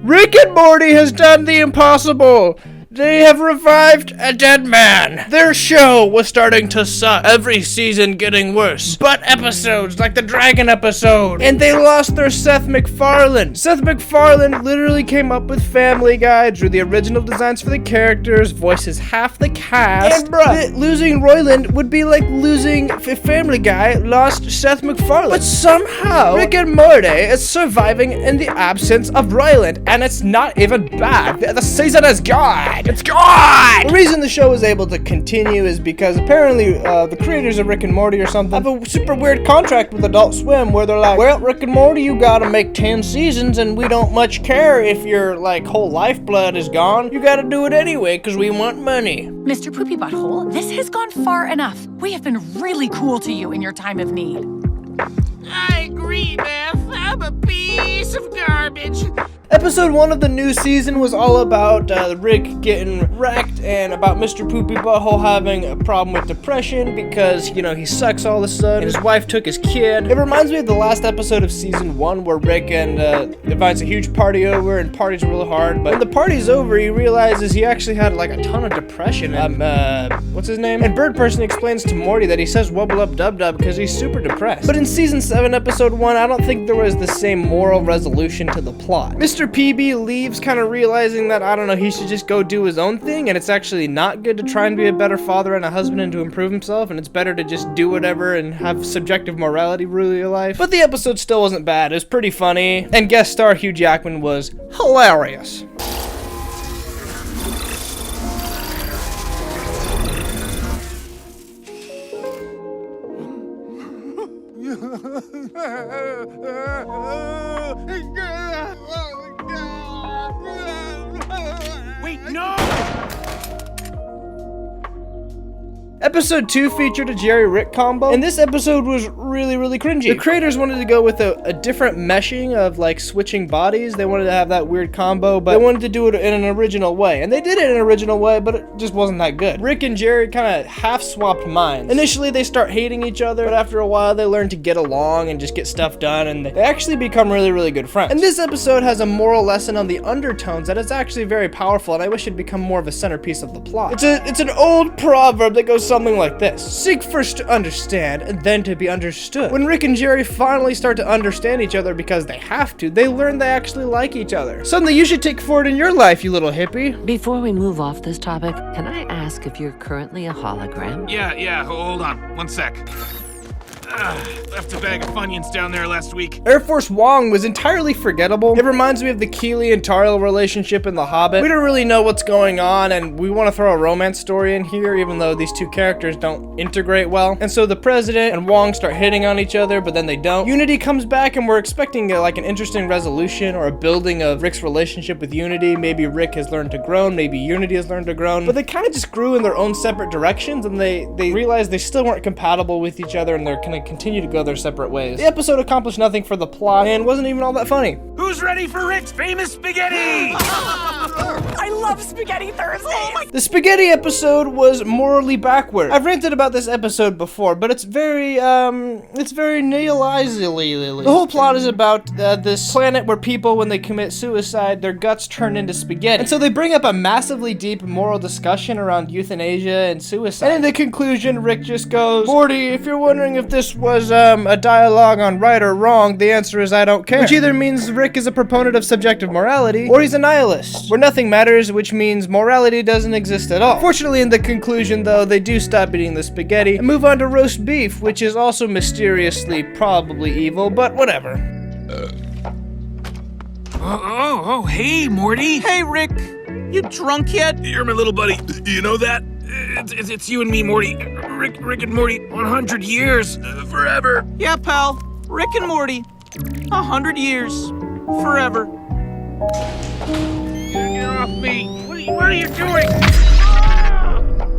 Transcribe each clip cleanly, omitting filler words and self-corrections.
Rick and Morty has done the impossible. They have revived a dead man. Their show was starting to suck. Every season getting worse. But episodes like the dragon episode. And they lost their Seth MacFarlane. Seth MacFarlane literally came up with Family Guy, drew the original designs for the characters, voices half the cast. And bruh, losing Roiland would be like losing Family Guy lost Seth MacFarlane. But somehow, Rick and Morty is surviving in the absence of Roiland. And it's not even bad. The season is gone. It's gone! The reason the show is able to continue is because apparently the creators of Rick and Morty or something have a super weird contract with Adult Swim where they're like, well, Rick and Morty, you gotta make 10 seasons and we don't much care if your like whole lifeblood is gone. You gotta do it anyway because we want money. Mr. Poopy Butthole, this has gone far enough. We have been really cool to you in your time of need. I agree, Beth. I'm a piece of garbage. Episode 1 of the new season was all about Rick getting wrecked and about Mr. Poopy Butthole having a problem with depression because, you know, he sucks all of a sudden and his wife took his kid. It reminds me of the last episode of season 1 where Rick invites a huge party over and parties really hard, but when the party's over he realizes he actually had like a ton of depression and, what's his name? And Bird Person explains to Morty that he says wubble up dub dub because he's super depressed. But in season 7 episode 1 I don't think there was the same moral resolution to the plot. Mr. PB leaves kind of realizing that, I don't know, he should just go do his own thing and it's actually not good to try and be a better father and a husband and to improve himself and it's better to just do whatever and have subjective morality rule your life. But the episode still wasn't bad. It was pretty funny and guest star Hugh Jackman was hilarious. Wait, no! Episode 2 featured a Jerry-Rick combo, and this episode was really cringy. The creators wanted to go with a different meshing of like switching bodies. They wanted to have that weird combo, but they wanted to do it in an original way. And they did it in an original way, but it just wasn't that good. Rick and Jerry kind of half-swapped minds. Initially, they start hating each other, but after a while, they learn to get along and just get stuff done, and they actually become really good friends. And this episode has a moral lesson on the undertones that is actually very powerful, and I wish it'd become more of a centerpiece of the plot. It's an old proverb that goes something like this: seek first to understand, and then to be understood. When Rick and Jerry finally start to understand each other because they have to, they learn they actually like each other. Something you should take forward in your life, you little hippie. Before we move off this topic, can I ask if you're currently a hologram? Yeah, hold on. 1 sec. Left a bag of Funyuns down there last week. Air Force Wong was entirely forgettable. It reminds me of the Keeley and Tariel relationship in The Hobbit. We don't really know what's going on, and we want to throw a romance story in here, even though these two characters don't integrate well. And so the President and Wong start hitting on each other, but then they don't. Unity comes back, and we're expecting like an interesting resolution or a building of Rick's relationship with Unity. Maybe Rick has learned to grow, maybe Unity has learned to grow. But they kind of just grew in their own separate directions, and they realized they still weren't compatible with each other, and they're kind of continue to go their separate ways. The episode accomplished nothing for the plot and wasn't even all that funny. Who's ready for Rick's famous spaghetti? I love Spaghetti Thursdays! The spaghetti episode was morally backward. I've ranted about this episode before, but it's very nihilizingly. The whole plot is about this planet where people, when they commit suicide, their guts turn into spaghetti. And so they bring up a massively deep moral discussion around euthanasia and suicide. And in the conclusion, Rick just goes, Morty, if you're wondering if this was a dialogue on right or wrong, the answer is I don't care. Which either means Rick is a proponent of subjective morality, or he's a nihilist, where nothing matters, which means morality doesn't exist at all. Fortunately, in the conclusion, though, they do stop eating the spaghetti and move on to roast beef, which is also mysteriously probably evil, but whatever. Oh, hey, Morty. Hey, Rick. You drunk yet? You're my little buddy. You know that? It's you and me, Morty. Rick and Morty, 100 years, forever. Yeah, pal. Rick and Morty, 100 years, forever. Get off me. What are you doing?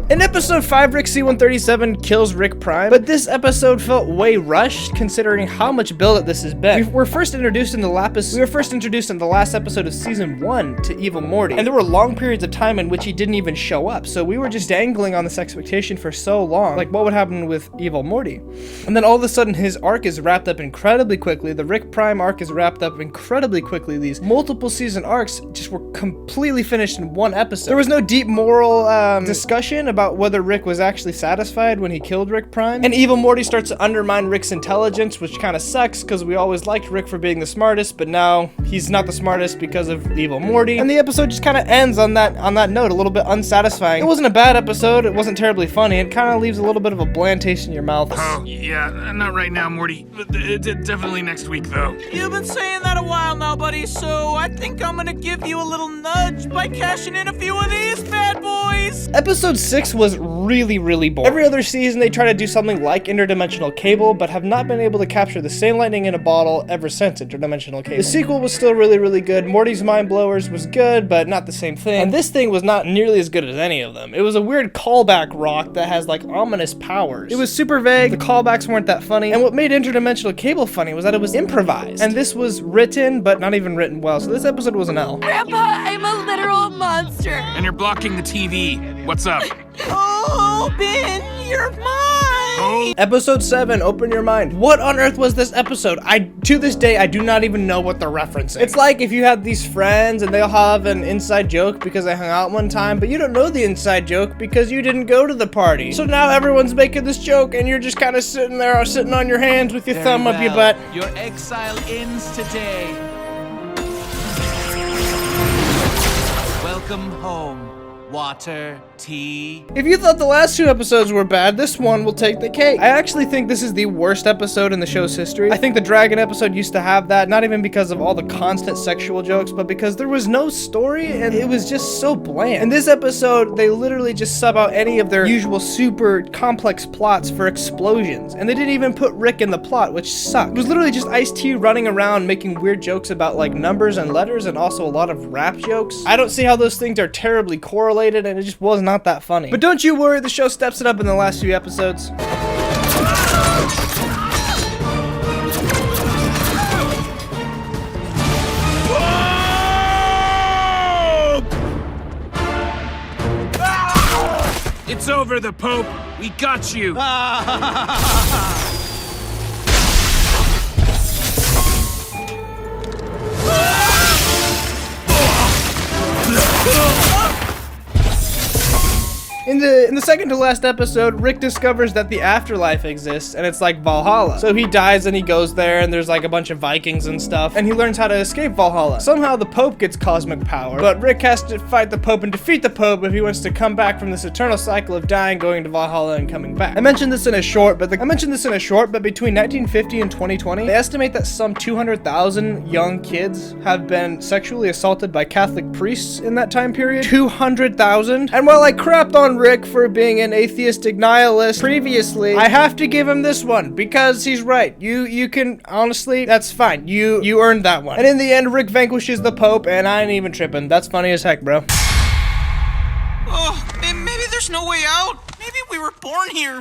In episode 5, Rick C-137 kills Rick Prime, but this episode felt way rushed considering how much build-up this has been. We were first introduced in the last episode of season 1 to Evil Morty, and there were long periods of time in which he didn't even show up, so we were just dangling on this expectation for so long, like what would happen with Evil Morty. And then all of a sudden his arc is wrapped up incredibly quickly, the Rick Prime arc is wrapped up incredibly quickly. These multiple season arcs just were completely finished in one episode. There was no deep moral discussion about whether Rick was actually satisfied when he killed Rick Prime. And Evil Morty starts to undermine Rick's intelligence, which kind of sucks because we always liked Rick for being the smartest, but now he's not the smartest because of Evil Morty. And the episode just kind of ends on that note, a little bit unsatisfying. It wasn't a bad episode, it wasn't terribly funny, it kind of leaves a little bit of a bland taste in your mouth. Oh, yeah, not right now, Morty. Definitely next week, though. You've been saying that a while now, buddy, so I think I'm gonna give you a little nudge by cashing in a few of these bad boys. Episode 6 was really boring. Every other season they try to do something like Interdimensional Cable, but have not been able to capture the same lightning in a bottle ever since Interdimensional Cable. The sequel was still really good. Morty's Mind Blowers was good, but not the same thing. And this thing was not nearly as good as any of them. It was a weird callback rock that has like ominous powers. It was super vague, the callbacks weren't that funny, and what made Interdimensional Cable funny was that it was improvised. And this was written, but not even written well, so this episode was an L. Grandpa, I'm a literal monster. And you're blocking the TV. What's up? Oh, Ben, you're mine. Oh. Episode 7, Open Your Mind. What on earth was this episode? To this day, I do not even know what they're referencing. It's like if you had these friends and they'll have an inside joke because they hung out one time, but you don't know the inside joke because you didn't go to the party. So now everyone's making this joke and you're just kind of sitting there, sitting on your hands with your thumb up your butt. Your exile ends today. Welcome home. Water, tea. If you thought the last 2 episodes were bad, this one will take the cake. I actually think this is the worst episode in the show's history. I think the dragon episode used to have that, not even because of all the constant sexual jokes, but because there was no story and it was just so bland. In this episode, they literally just sub out any of their usual super complex plots for explosions. And they didn't even put Rick in the plot, which sucked. It was literally just Ice-T running around making weird jokes about like numbers and letters and also a lot of rap jokes. I don't see how those things are terribly correlated, and it just was not that funny. But don't you worry, the show steps it up in the last few episodes. It's over, the Pope. We got you. In the second to last episode, Rick discovers that the afterlife exists, and it's like Valhalla. So he dies and he goes there, and there's like a bunch of Vikings and stuff, and he learns how to escape Valhalla. Somehow the Pope gets cosmic power, but Rick has to fight the Pope and defeat the Pope if he wants to come back from this eternal cycle of dying, going to Valhalla, and coming back. I mentioned this in a short, but between 1950 and 2020, they estimate that some 200,000 young kids have been sexually assaulted by Catholic priests in that time period. 200,000? And while I crapped on Rick for being an atheistic nihilist previously, I have to give him this one because he's right. You can honestly, that's fine. You earned that one. And in the end, Rick vanquishes the Pope, and I ain't even tripping. That's funny as heck, bro. Oh, maybe there's no way out. Maybe we were born here.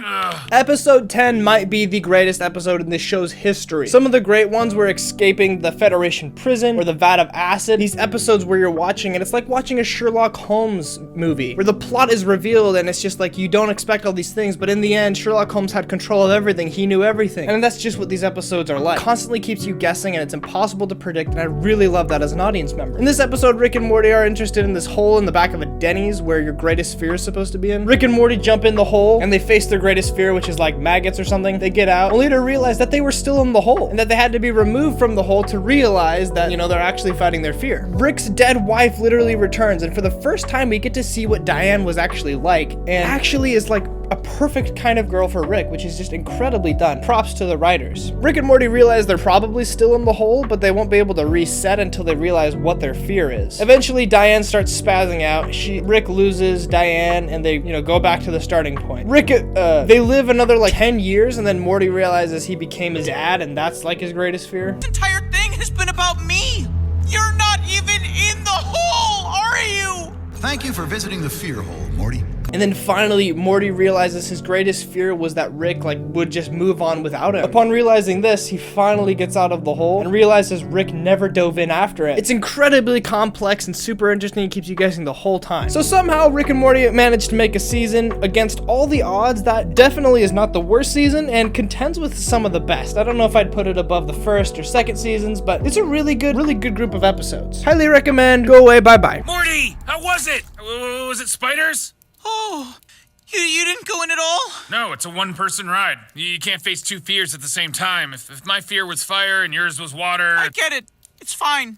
Episode 10 might be the greatest episode in this show's history. Some of the great ones were escaping the Federation prison or the vat of acid. These episodes where you're watching and it's like watching a Sherlock Holmes movie where the plot is revealed and it's just like you don't expect all these things, but in the end Sherlock Holmes had control of everything. He knew everything. And that's just what these episodes are like. It constantly keeps you guessing and it's impossible to predict, and I really love that as an audience member. In this episode, Rick and Morty are interested in this hole in the back of a Denny's where your greatest fear is supposed to be in. Rick and Morty jump in the hole and they face their greatest fear, which is like maggots or something. They get out only to realize that they were still in the hole and that they had to be removed from the hole to realize that, you know, they're actually fighting their fear. Rick's dead wife literally returns, and for the first time we get to see what Diane was actually like, and actually is like a perfect kind of girl for Rick, which is just incredibly done. Props to the writers. Rick and Morty realize they're probably still in the hole, but they won't be able to reset until they realize what their fear is. Eventually, Diane starts spazzing out. Rick loses Diane, and they, go back to the starting point. They live another like 10 years, and then Morty realizes he became his dad, and that's like his greatest fear. This entire thing has been about me. You're not even in the hole, are you? Thank you for visiting the fear hole, Morty. And then finally, Morty realizes his greatest fear was that Rick would just move on without him. Upon realizing this, he finally gets out of the hole and realizes Rick never dove in after it. It's incredibly complex and super interesting. It keeps you guessing the whole time. So somehow Rick and Morty managed to make a season against all the odds that definitely is not the worst season and contends with some of the best. I don't know if I'd put it above the first or second seasons, but it's a really good group of episodes. Highly recommend. Go away. Bye-bye. Morty, how was it? Was it spiders? Oh, you didn't go in at all? No, it's a one-person ride. You can't face two fears at the same time. If my fear was fire and yours was water... I get it. It's fine.